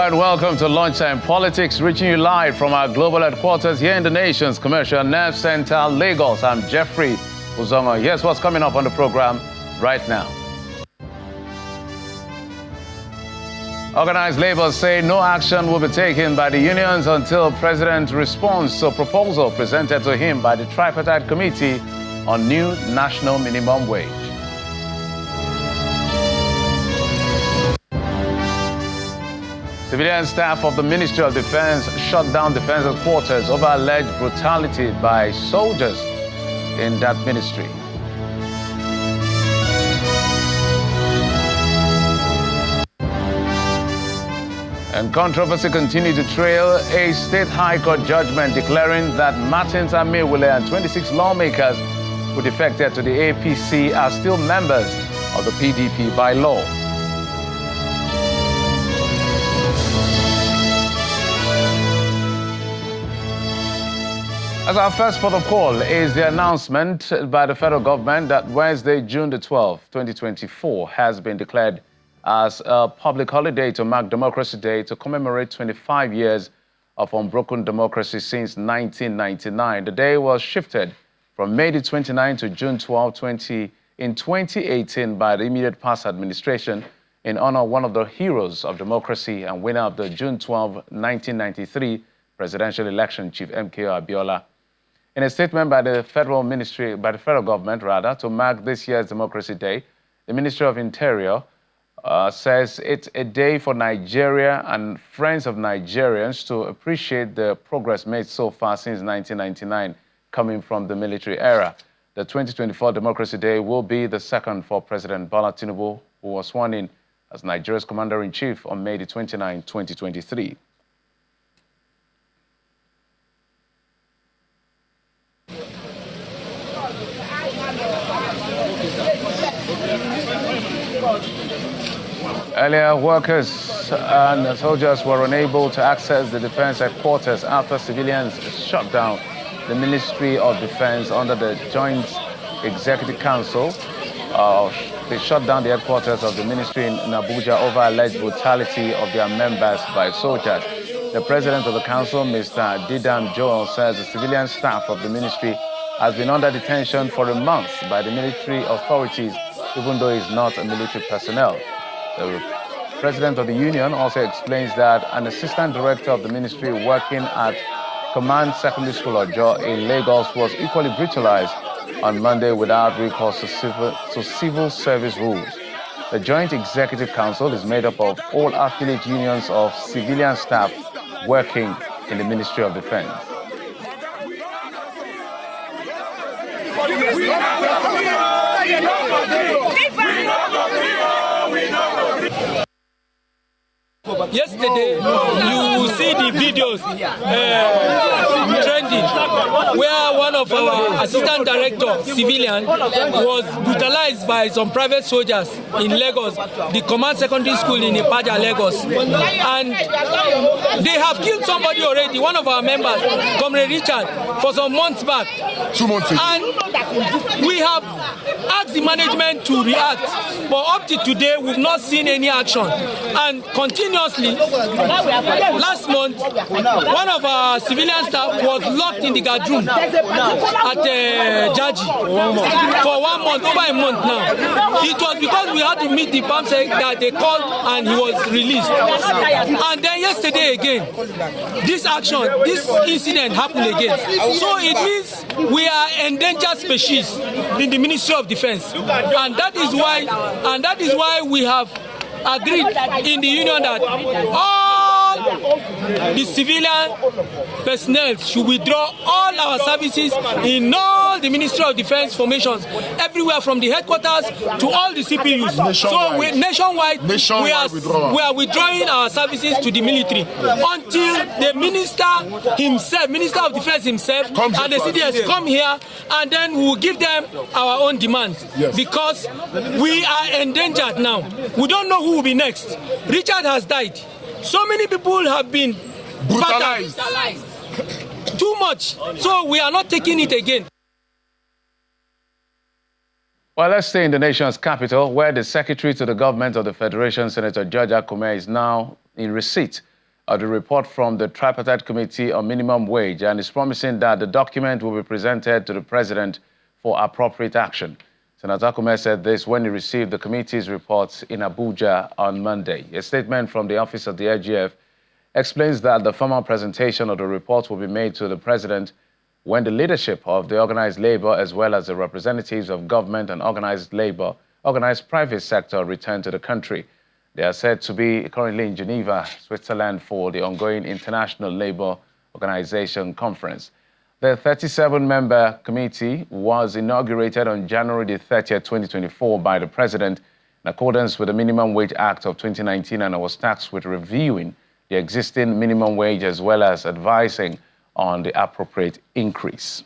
and welcome to Lunchtime Politics, reaching you live from our global headquarters here in the nation's commercial nerve center, Lagos. I'm Jeffrey Uzongo. Here's what's coming up on the program right now. Organized labor say no action will be taken by the unions until President responds to a proposal presented to him by the Tripartite Committee on new national minimum wage. Civilian staff of the Ministry of Defense shut down defense headquarters over alleged brutality by soldiers in that ministry. And controversy continued to trail a state high court judgment declaring that Martins Amewule and 26 lawmakers who defected to the APC are still members of the PDP by law. As our first port of call is the announcement by the federal government that Wednesday, June the 12th, 2024, has been declared as a public holiday to mark Democracy Day to commemorate 25 years of unbroken democracy since 1999. The day was shifted from May the 29th to June 12, 2018 by the immediate past administration in honor of one of the heroes of democracy and winner of the June 12, 1993 presidential election, Chief MKO Abiola. In a statement by the federal government, to mark this year's Democracy Day, the Ministry of Interior says it's a day for Nigeria and friends of Nigerians to appreciate the progress made so far since 1999, coming from the military era. The 2024 Democracy Day will be the second for President Bola Tinubu, who was sworn in as Nigeria's Commander-in-Chief on May 29, 2023. Earlier, workers and soldiers were unable to access the defense headquarters after civilians shut down the Ministry of Defense under the Joint Executive Council. They shut down the headquarters of the ministry in Abuja over alleged brutality of their members by soldiers. The president of the council, Mr. Didam Joel, says the civilian staff of the ministry has been under detention for a month by the military authorities, even though he's not a military personnel. The president of the union also explains that an assistant director of the ministry working at Command Secondary School Ojo in Lagos was equally brutalized on Monday without recourse to civil service rules. The Joint Executive Council is made up of all affiliate unions of civilian staff working in the Ministry of Defense. Yesterday, you see the videos trending where one of our assistant director, civilian, was brutalized by some private soldiers in Lagos, the Command Secondary School in Ipaja, Lagos. And they have killed somebody already, one of our members, Comrade Richard, for some months back. 2 months ago. And we have asked the management to react, but up to today, we've not seen any action. And continuously, last month, one of our civilian staff was locked in the guard room at Jaji for 1 month, over a month now. It was because we had to meet the PAMSEC that they called and he was released. And then yesterday again, this incident happened again. So it means we are endangered species in the Ministry of Defense. And that is why we have agreed in the union that all the civilian personnel should withdraw all our services in all the Ministry of Defense formations, everywhere from the headquarters to all the CPUs. Nationwide, we are withdrawing our services to the military until the Minister of Defense himself, and the CDS come here, and then we will give them our own demands. Yes. Because we are endangered now. We don't know who will be next. Richard has died. So many people have been brutalized. Too much. So we are not taking it again. Well, let's stay in the nation's capital, where the Secretary to the Government of the Federation, Senator George Akume, is now in receipt the report from the Tripartite Committee on Minimum Wage and is promising that the document will be presented to the president for appropriate action. Senator Akume said this when he received the committee's reports in Abuja on Monday. A statement from the office of the IGF explains that the formal presentation of the report will be made to the president when the leadership of the organized labor as well as the representatives of government and organized private sector return to the country. They are said to be currently in Geneva, Switzerland for the ongoing International Labour Organization conference. The 37-member committee was inaugurated on January the 30th, 2024 by the president in accordance with the Minimum Wage Act of 2019 and was tasked with reviewing the existing minimum wage as well as advising on the appropriate increase.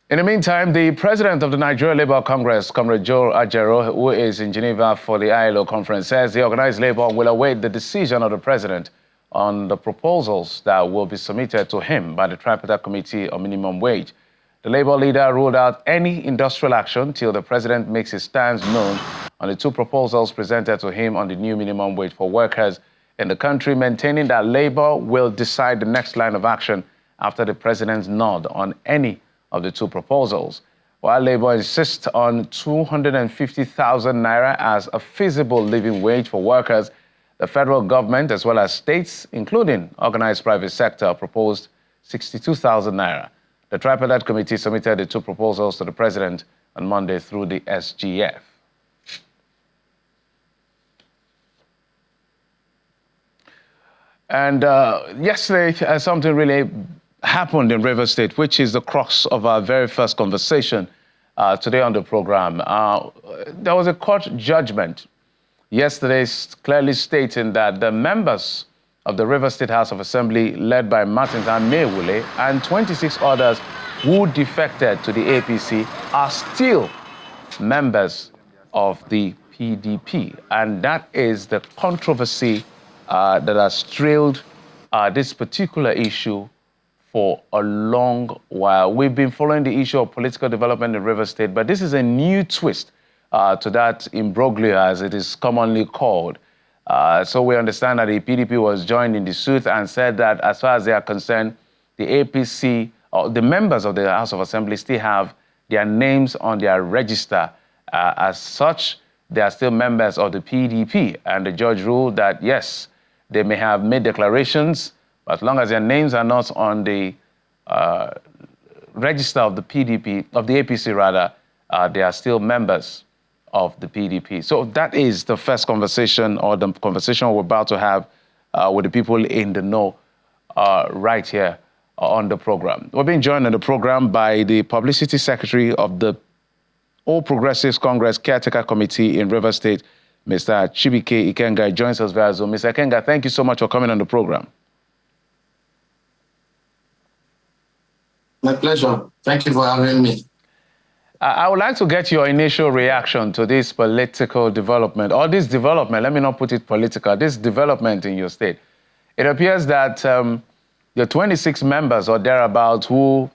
In the meantime, the president of the Nigeria Labour Congress, Comrade Joe Ajero, who is in Geneva for the ILO conference, says the organized labor will await the decision of the president on the proposals that will be submitted to him by the Tripartite Committee on Minimum Wage. The Labour leader ruled out any industrial action till the president makes his stance known on the two proposals presented to him on the new minimum wage for workers in the country, maintaining that Labour will decide the next line of action after the president's nod on any of the two proposals. While Labour insists on 250,000 naira as a feasible living wage for workers, the federal government, as well as states, including organized private sector, proposed 62,000 naira. The Tripartite Committee submitted the two proposals to the president on Monday through the SGF. And yesterday, something really happened in Rivers State, which is the crux of our very first conversation today on the program. There was a court judgment yesterday clearly stating that the members of the Rivers State House of Assembly, led by Martin Mewule, and 26 others who defected to the APC are still members of the PDP. And that is the controversy that has trailed this particular issue for a long while. We've been following the issue of political development in Rivers State, but this is a new twist to that imbroglio, as it is commonly called. So we understand that the PDP was joined in the suit and said that as far as they are concerned, the APC, or the members of the House of Assembly still have their names on their register. As such, they are still members of the PDP. And the judge ruled that, yes, they may have made declarations, but as long as their names are not on the register of the PDP, of the APC rather, they are still members of the PDP. So that is the first conversation, or the conversation we're about to have with the people in the know right here on the program. We're being joined on the program by the Publicity Secretary of the All Progressives Congress Caretaker Committee in Rivers State, Mr. Chibike Ikenga. Joins us via Zoom. Mr. Ikenga, thank you so much for coming on the program. My pleasure. Thank you for having me. I would like to get your initial reaction to this political development, or this development, let me not put it political, this development in your state. It appears that the 26 members or thereabouts who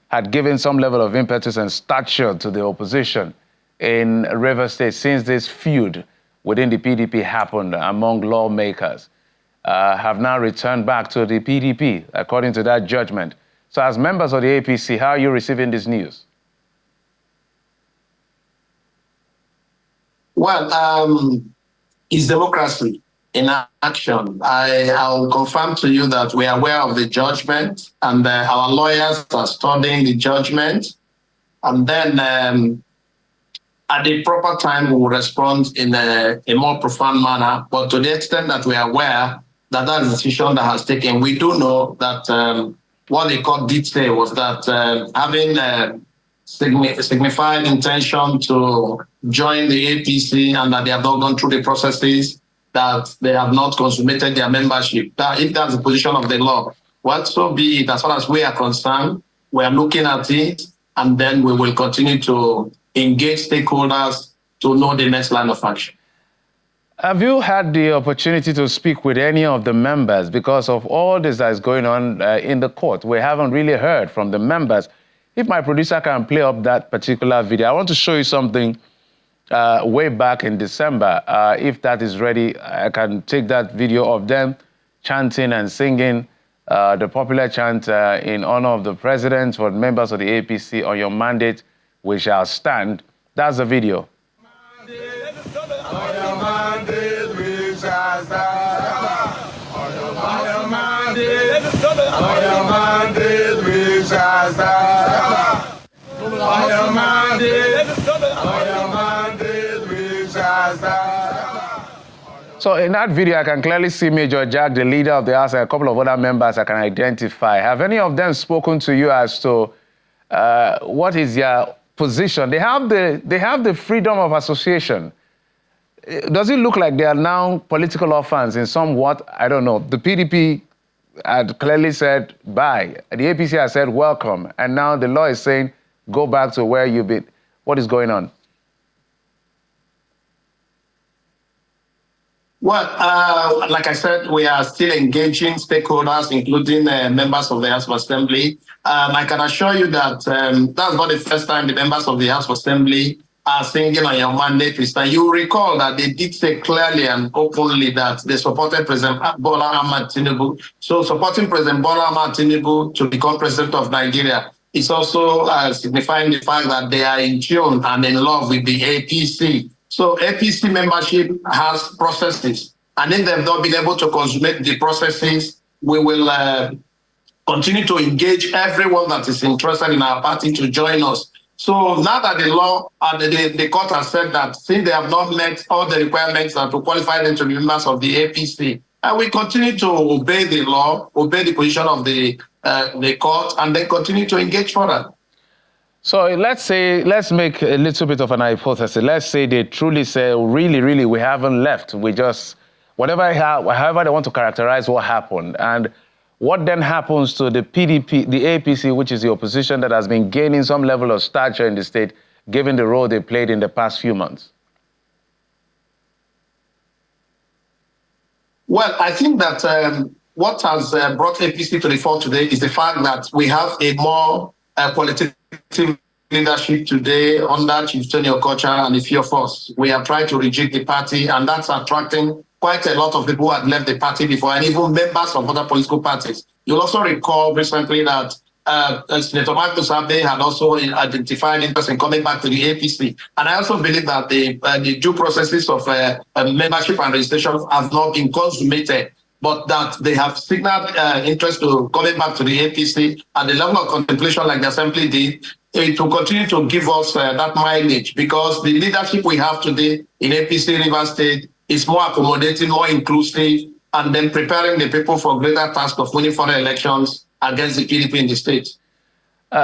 had given some level of impetus and stature to the opposition in Rivers State since this feud within the PDP happened among lawmakers have now returned back to the PDP, according to that judgment. So as members of the APC, how are you receiving this news? Well, it's democracy in action. I'll confirm to you that we are aware of the judgment, and our lawyers are studying the judgment. And then at the proper time, we will respond in a more profound manner. But to the extent that we are aware that that is the decision that has taken, we do know that what the court did say was that having signified intention to join the APC and that they have not gone through the processes, that they have not consummated their membership. That if that's the position of the law, well, so be it. As far as we are concerned, we are looking at it, and then we will continue to engage stakeholders to know the next line of action. Have you had the opportunity to speak with any of the members? Because of all this that is going on in the court, we haven't really heard from the members. If my producer can play up that particular video, I want to show you something way back in December. If that is ready, I can take that video of them chanting and singing the popular chant in honor of the president for members of the APC, on your mandate, we shall stand. That's the video. On your mandate, we shall stand. On your mandate, we shall stand. On your mandate, we shall stand. So in that video, I can clearly see Major Jack, the leader of the House, and a couple of other members I can identify. Have any of them spoken to you as to what is their position? They have the freedom of association. Does it look like they are now political orphans in somewhat? I don't know. The PDP had clearly said bye. The APC has said welcome. And now the law is saying go back to where you've been. What is going on? Well, like I said, we are still engaging stakeholders, including members of the House of Assembly. I can assure you that that's not the first time the members of the House of Assembly are singing on your mandate, Mr. You recall that they did say clearly and openly that they supported President Bola Ahmed Tinubu. So supporting President Bola Ahmed Tinubu to become president of Nigeria is also signifying the fact that they are in tune and in love with the APC. So APC membership has processes, and if they've not been able to consummate the processes, we will continue to engage everyone that is interested in our party to join us. So now that the law and the court has said that since they have not met all the requirements that to qualify them to be members of the APC, and we continue to obey the law, obey the position of the court, and then continue to engage further. So let's make a little bit of an hypothesis. Let's say they truly say, really, we haven't left. We just, however they want to characterize what happened. And what then happens to the PDP, the APC, which is the opposition that has been gaining some level of stature in the state, given the role they played in the past few months? Well, I think that what has brought APC to the fore today is the fact that we have a more political leadership today under Chief Tony Okocha and a few of us. We have tried to reject the party, and that's attracting quite a lot of people who had left the party before, and even members of other political parties. You'll also recall recently that Senator Marcus Abe had also identified interest in coming back to the APC. And I also believe that the due processes of membership and registration have not been consummated, but that they have signaled interest to coming back to the APC, and the level of contemplation like the Assembly did, to continue to give us that mileage, because the leadership we have today in APC Rivers State is more accommodating, more inclusive, and then preparing the people for greater task of winning foreign elections against the PDP in the state.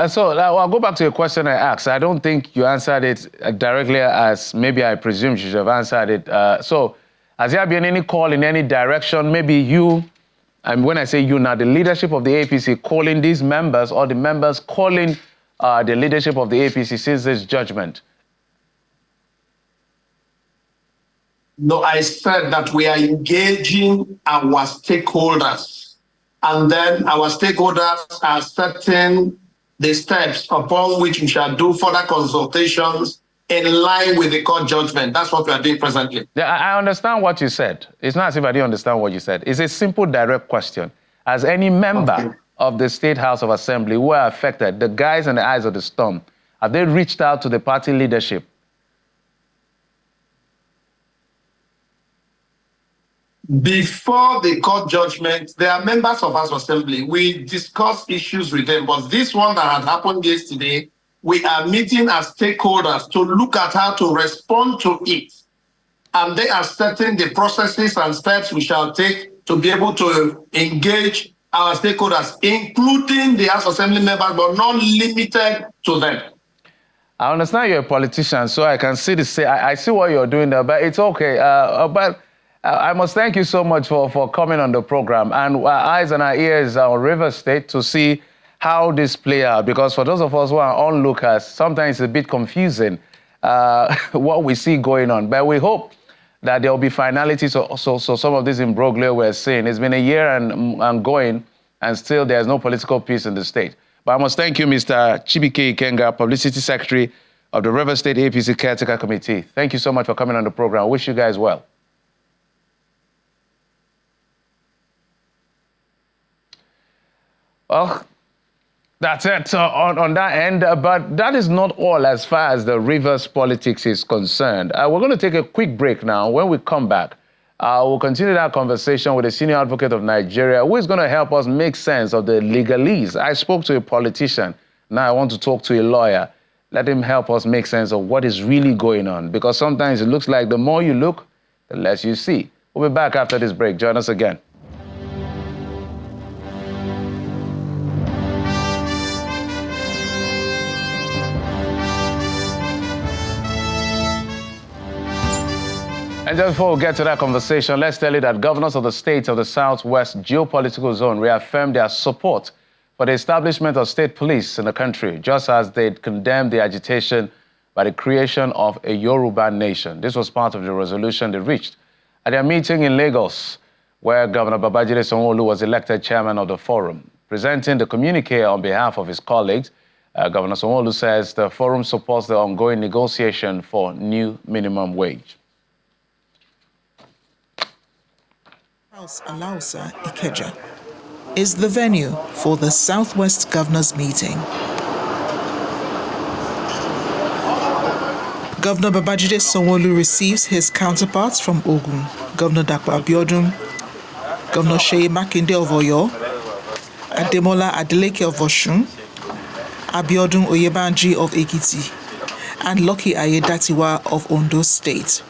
So I'll go back to your question I asked. I don't think you answered it directly as maybe I presume you should have answered it. So has there been any call in any direction? Maybe you, and when I say you now, the leadership of the APC calling these members, or the members calling the leadership of the APC since this judgment? No, I said that we are engaging our stakeholders, and then our stakeholders are setting the steps upon which we shall do further consultations in line with the court judgment. That's what we are doing presently. Yeah, I understand what you said. It's not as if I didn't understand what you said. It's a simple, direct question. As any member of the State House of Assembly who are affected, the guys in the eyes of the storm, have they reached out to the party leadership? Before the court judgment, there are members of House of Assembly. We discuss issues with them, but this one that had happened yesterday, we are meeting as stakeholders to look at how to respond to it. And they are setting the processes and steps we shall take to be able to engage our stakeholders, including the House of Assembly members, but not limited to them. I understand you're a politician, so I can see I see what you're doing there, but it's okay. But I must thank you so much for coming on the program. And our eyes and our ears are on River State to see how this play out, because for those of us who are onlookers, sometimes it's a bit confusing what we see going on. But we hope that there will be finality, so some of this imbroglio we're seeing. It's been a year and going, and still there's no political peace in the state. But I must thank you, Mr. Chibike Ikenga, Publicity Secretary of the River State APC Caretaker Committee. Thank you so much for coming on the program. I wish you guys well. Well, that's it on that end, but that is not all as far as the Rivers politics is concerned. We're going to take a quick break now. When we come back, we'll continue that conversation with a senior advocate of Nigeria who is going to help us make sense of the legalese. I spoke to a politician. Now I want to talk to a lawyer. Let him help us make sense of what is really going on, because sometimes it looks like the more you look, the less you see. We'll be back after this break. Join us again. And just before we get to that conversation, let's tell you that governors of the states of the Southwest geopolitical zone reaffirmed their support for the establishment of state police in the country, just as they condemned the agitation by the creation of a Yoruba nation. This was part of the resolution they reached at their meeting in Lagos, where Governor Babajide Sanwo-Olu was elected chairman of the forum. Presenting the communique on behalf of his colleagues, Governor Sanwo-Olu says the forum supports the ongoing negotiation for new minimum wage. House Alausa Ikeja is the venue for the Southwest Governors Meeting. Governor Babajide Sanwo-Olu receives his counterparts from Ogun, Governor Dapo Abiodun, Governor Seyi Makinde of Oyo, Ademola Adeleke of Osun, Abiodun Oyebanji of Ekiti, and Lucky Ayedatiwa of Ondo State.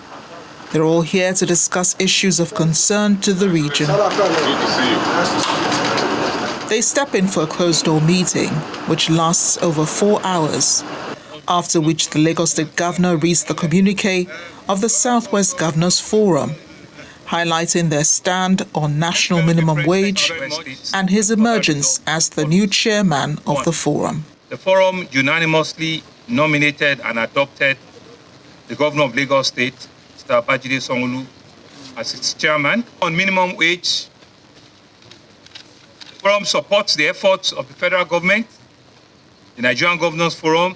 They're all here to discuss issues of concern to the region. They step in for a closed-door meeting, which lasts over 4 hours, after which the Lagos State Governor reads the communique of the Southwest Governors Forum, highlighting their stand on national minimum wage and his emergence as the new chairman of the forum. The forum unanimously nominated and adopted the Governor of Lagos State, Mr. Babajide Sanwo-Olu, as its chairman. On minimum wage, the forum supports the efforts of the federal government, the Nigerian Governors Forum,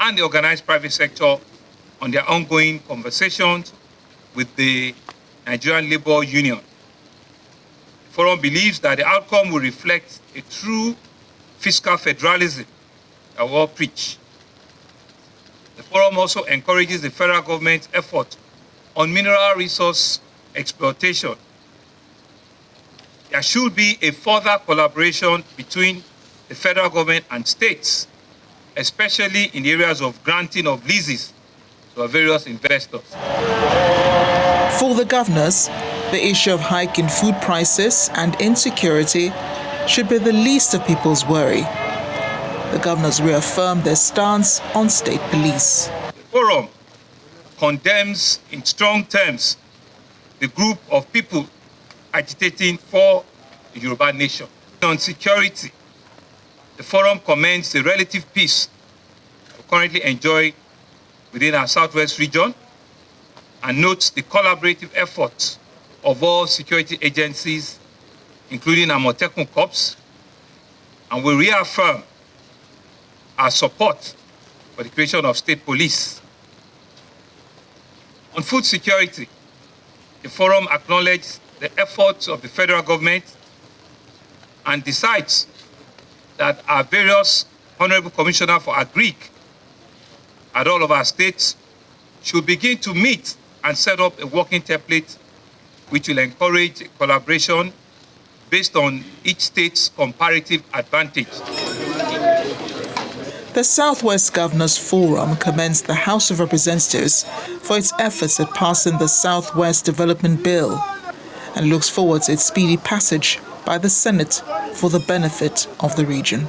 and the organized private sector on their ongoing conversations with the Nigerian Labour Union. The forum believes that the outcome will reflect a true fiscal federalism that we all preach. The forum also encourages the federal government's effort on mineral resource exploitation. There should be a further collaboration between the federal government and states, especially in the areas of granting of leases to various investors. For the governors, the issue of hike in food prices and insecurity should be the least of people's worry. The governors reaffirmed their stance on state police. The forum condemns in strong terms the group of people agitating for the Yoruba nation. On security, the forum commends the relative peace we currently enjoy within our Southwest region and notes the collaborative efforts of all security agencies, including Amotekun Corps, and we reaffirm our support for the creation of state police. On food security, the forum acknowledged the efforts of the federal government and decides that our various Honorable Commissioner for Agric at all of our states should begin to meet and set up a working template which will encourage collaboration based on each state's comparative advantage. The Southwest Governors Forum commends the House of Representatives for its efforts at passing the Southwest Development Bill and looks forward to its speedy passage by the Senate for the benefit of the region.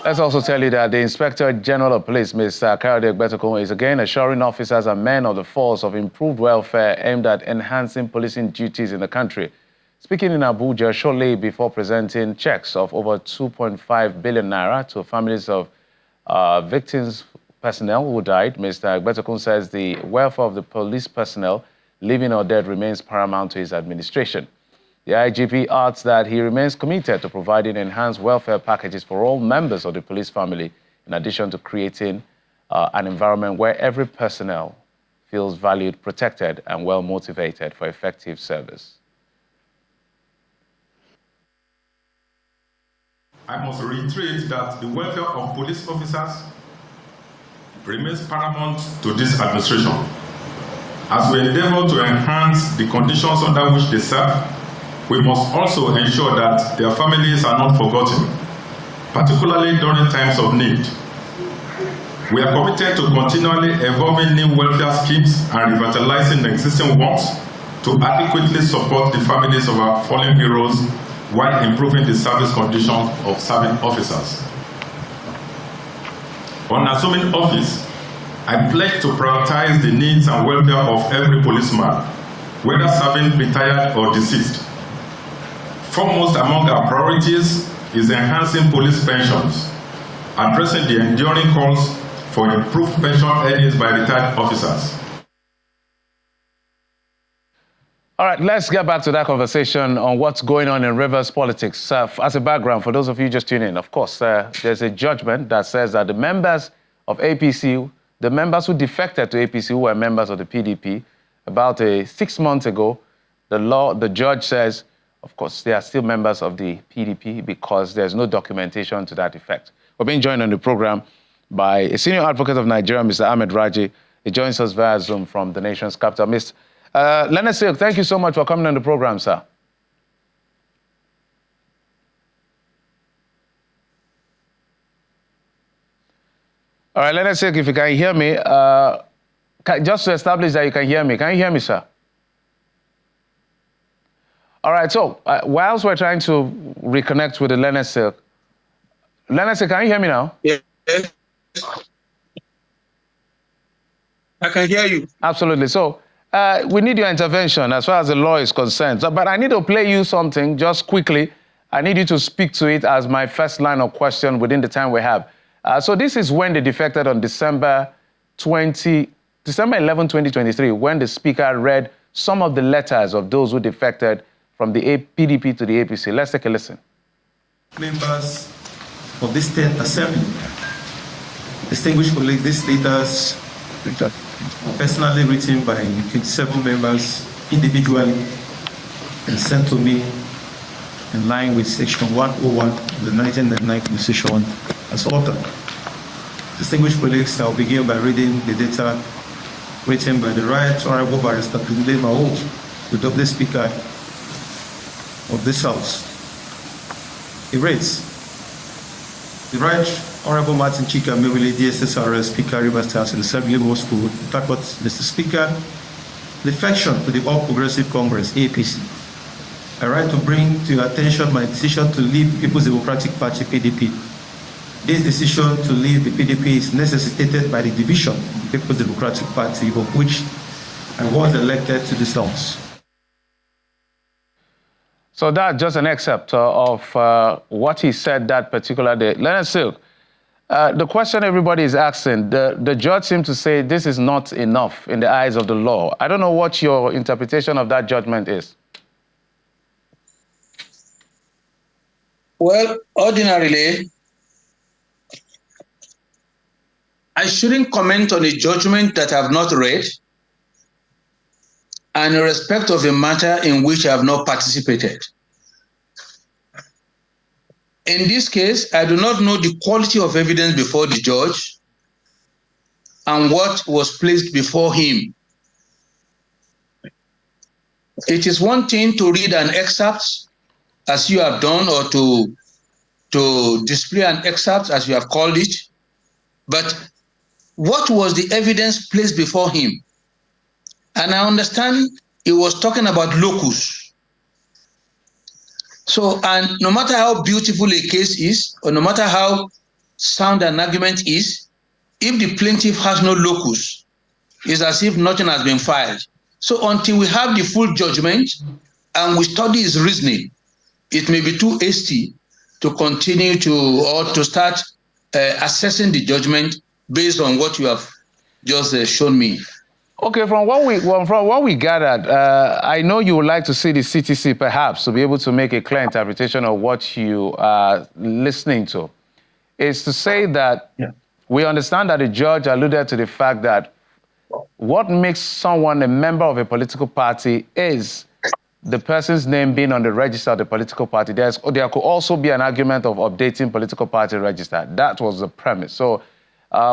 Let's also tell you that the Inspector General of Police, Mr. Kayode Egbetokun, is again assuring officers and men of the force of improved welfare aimed at enhancing policing duties in the country. Speaking in Abuja shortly before presenting checks of over 2.5 billion naira to families of victims personnel who died, Mr. Egbetokun says the welfare of the police personnel, living or dead, remains paramount to his administration. The IGP adds that he remains committed to providing enhanced welfare packages for all members of the police family, in addition to creating an environment where every personnel feels valued, protected, and well motivated for effective service. I must reiterate that the welfare of police officers remains paramount to this administration. As we endeavor to enhance the conditions under which they serve, we must also ensure that their families are not forgotten, particularly during times of need. We are committed to continually evolving new welfare schemes and revitalizing the existing ones to adequately support the families of our fallen heroes while improving the service conditions of serving officers. On assuming office, I pledge to prioritize the needs and welfare of every policeman, whether serving, retired, or deceased. Foremost among our priorities is enhancing police pensions, addressing the enduring calls for improved pension earnings by retired officers. All right, let's get back to that conversation on what's going on in Rivers politics. As a background, for those of you just tuning in, of course, there's a judgment that says that the members of APC, the members who defected to APC, who were members of the PDP, about 6 months ago, the judge says, of course, they are still members of the PDP because there's no documentation to that effect. We're being joined on the program by a senior advocate of Nigeria, Mr. Ahmed Raji. He joins us via Zoom from the nation's capital. Mr. Leonard Silk, thank you so much for coming on the program, sir. All right, Leonard Silk, if you can hear me, just to establish that you can hear me sir? All right, so whilst we're trying to reconnect with the Leonard Silk, can you hear me now? Yes. I can hear you. Absolutely. So we need your intervention as far as the law is concerned. So, but I need to play you something just quickly. I need you to speak to it as my first line of question within the time we have. So this is when they defected on December 11, 2023, when the speaker read some of the letters of those who defected from the PDP to the APC. Let's take a listen. Members of this 10th Assembly, distinguished colleagues, these letters personally written by 27 members individually and sent to me in line with Section 101 of the 1999 Constitution as authored. Distinguished colleagues, I'll begin by reading the data written by the Right Honorable Barrister Tunde Mao, the Deputy Speaker of this House. It reads, the Right Honorable Martin Chika Mewili, DSSRS Speaker, Rivers State Assembly Law School, Takot, Mr. Speaker, defection to the All Progressive Congress, APC. I write to bring to your attention my decision to leave the People's Democratic Party, PDP. This decision to leave the PDP is necessitated by the division of the People's Democratic Party, of which I was elected to this House. So that's just an excerpt of what he said that particular day. Leonard Silk, the question everybody is asking, the judge seemed to say this is not enough in the eyes of the law. I don't know what your interpretation of that judgment is. Well, ordinarily, I shouldn't comment on a judgment that I have not read and in respect of a matter in which I have not participated. In this case, I do not know the quality of evidence before the judge and what was placed before him. It is one thing to read an excerpt as you have done, or to display an excerpt as you have called it, but what was the evidence placed before him? And I understand he was talking about locus. So, and no matter how beautiful a case is, or no matter how sound an argument is, if the plaintiff has no locus, it's as if nothing has been filed. So until we have the full judgment and we study his reasoning, it may be too hasty to continue to start assessing the judgment based on what you have just shown me. Okay, from what we gathered, I know you would like to see the CTC perhaps to be able to make a clear interpretation of what you are listening to. Is to say that we understand that the judge alluded to the fact that what makes someone a member of a political party is the person's name being on the register of the political party. There could also be an argument of updating political party register. That was the premise. So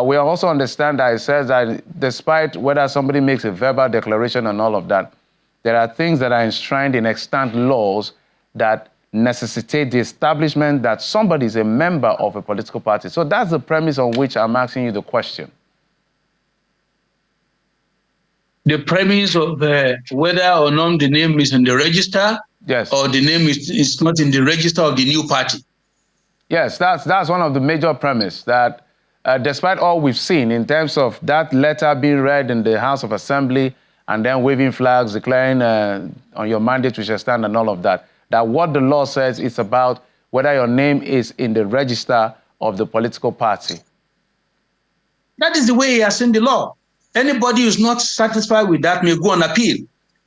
we also understand that it says that despite whether somebody makes a verbal declaration and all of that, there are things that are enshrined in extant laws that necessitate the establishment that somebody is a member of a political party. So that's the premise on which I'm asking you the question. The premise of whether or not the name is in the register, yes, or the name is not in the register of the new party. Yes, that's one of the major premises, that despite all we've seen in terms of that letter being read in the House of Assembly and then waving flags, declaring on your mandate we shall stand and all of that, that what the law says is about whether your name is in the register of the political party. That is the way he has seen the law. Anybody who is not satisfied with that may go on appeal.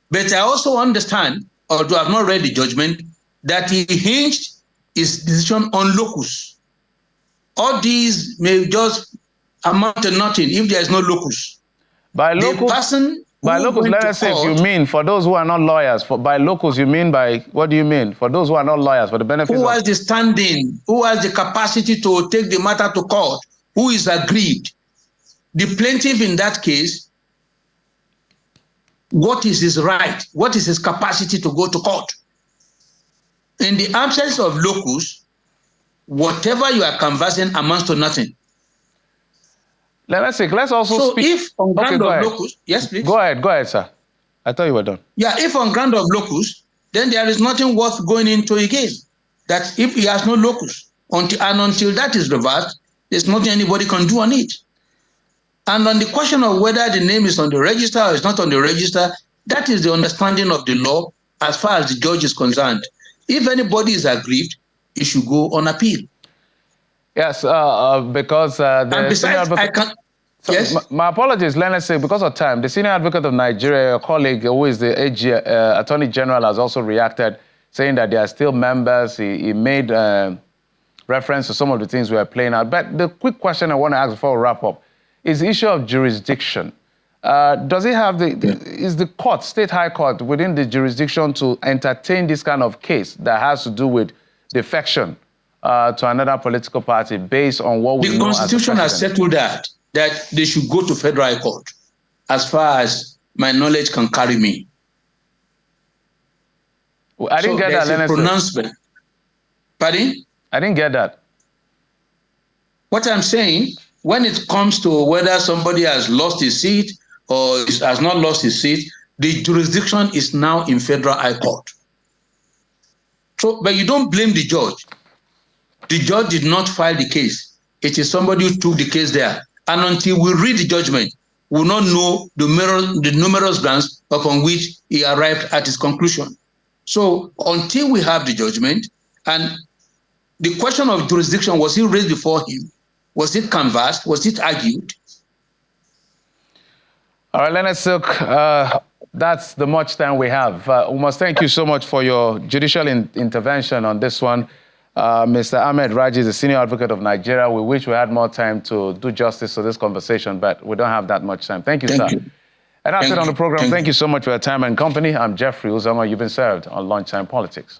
But I also understand, although I have not read the judgment, that he hinged his decision on locus. All these may just amount to nothing if there is no locus. By locus, let us say, if you mean for those who are not lawyers, by locus, you mean by, what do you mean? For those who are not lawyers, for the benefit who has the standing, who has the capacity to take the matter to court, who is aggrieved. The plaintiff in that case, what is his right? What is his capacity to go to court? In the absence of locus, whatever you are canvassing amounts to nothing. Let's also speak. So if on ground of locus, yes, please. Go ahead, sir. I thought you were done. Yeah, if on ground of locus, then there is nothing worth going into again. That if he has no locus, until that is reversed, there's nothing anybody can do on it. And on the question of whether the name is on the register or is not on the register, that is the understanding of the law as far as the judge is concerned. If anybody is aggrieved, it should go on appeal. Yes, because and besides, yes? My apologies, let us say, because of time, the senior advocate of Nigeria, your colleague, who is the AG, Attorney General, has also reacted, saying that there are still members. He made reference to some of the things we are playing out. But the quick question I want to ask before we wrap up is the issue of jurisdiction. Does it have is the court, State High Court, within the jurisdiction to entertain this kind of case that has to do with defection to another political party based on what we know? The Constitution has settled that they should go to Federal High Court, as far as my knowledge can carry me. Well, I didn't get that. There's a pronouncement. Pardon? I didn't get that. What I'm saying, when it comes to whether somebody has lost his seat or has not lost his seat, the jurisdiction is now in Federal High Court. So, but you don't blame the judge. The judge did not file the case. It is somebody who took the case there. And until we read the judgment, we will not know the numerous grounds upon which he arrived at his conclusion. So until we have the judgment, and the question of jurisdiction, was it raised before him? Was it canvassed? Was it argued? All right, Leonard Silk, that's the much time we have. We must thank you so much for your judicial intervention on this one. Mr. Ahmed Raji is the senior advocate of Nigeria. We wish we had more time to do justice to this conversation, but we don't have that much time. Thank you, sir. And that's it on the program. Thank you so much for your time and company. I'm Jeffrey Uzama. You've been served on Lunchtime Politics.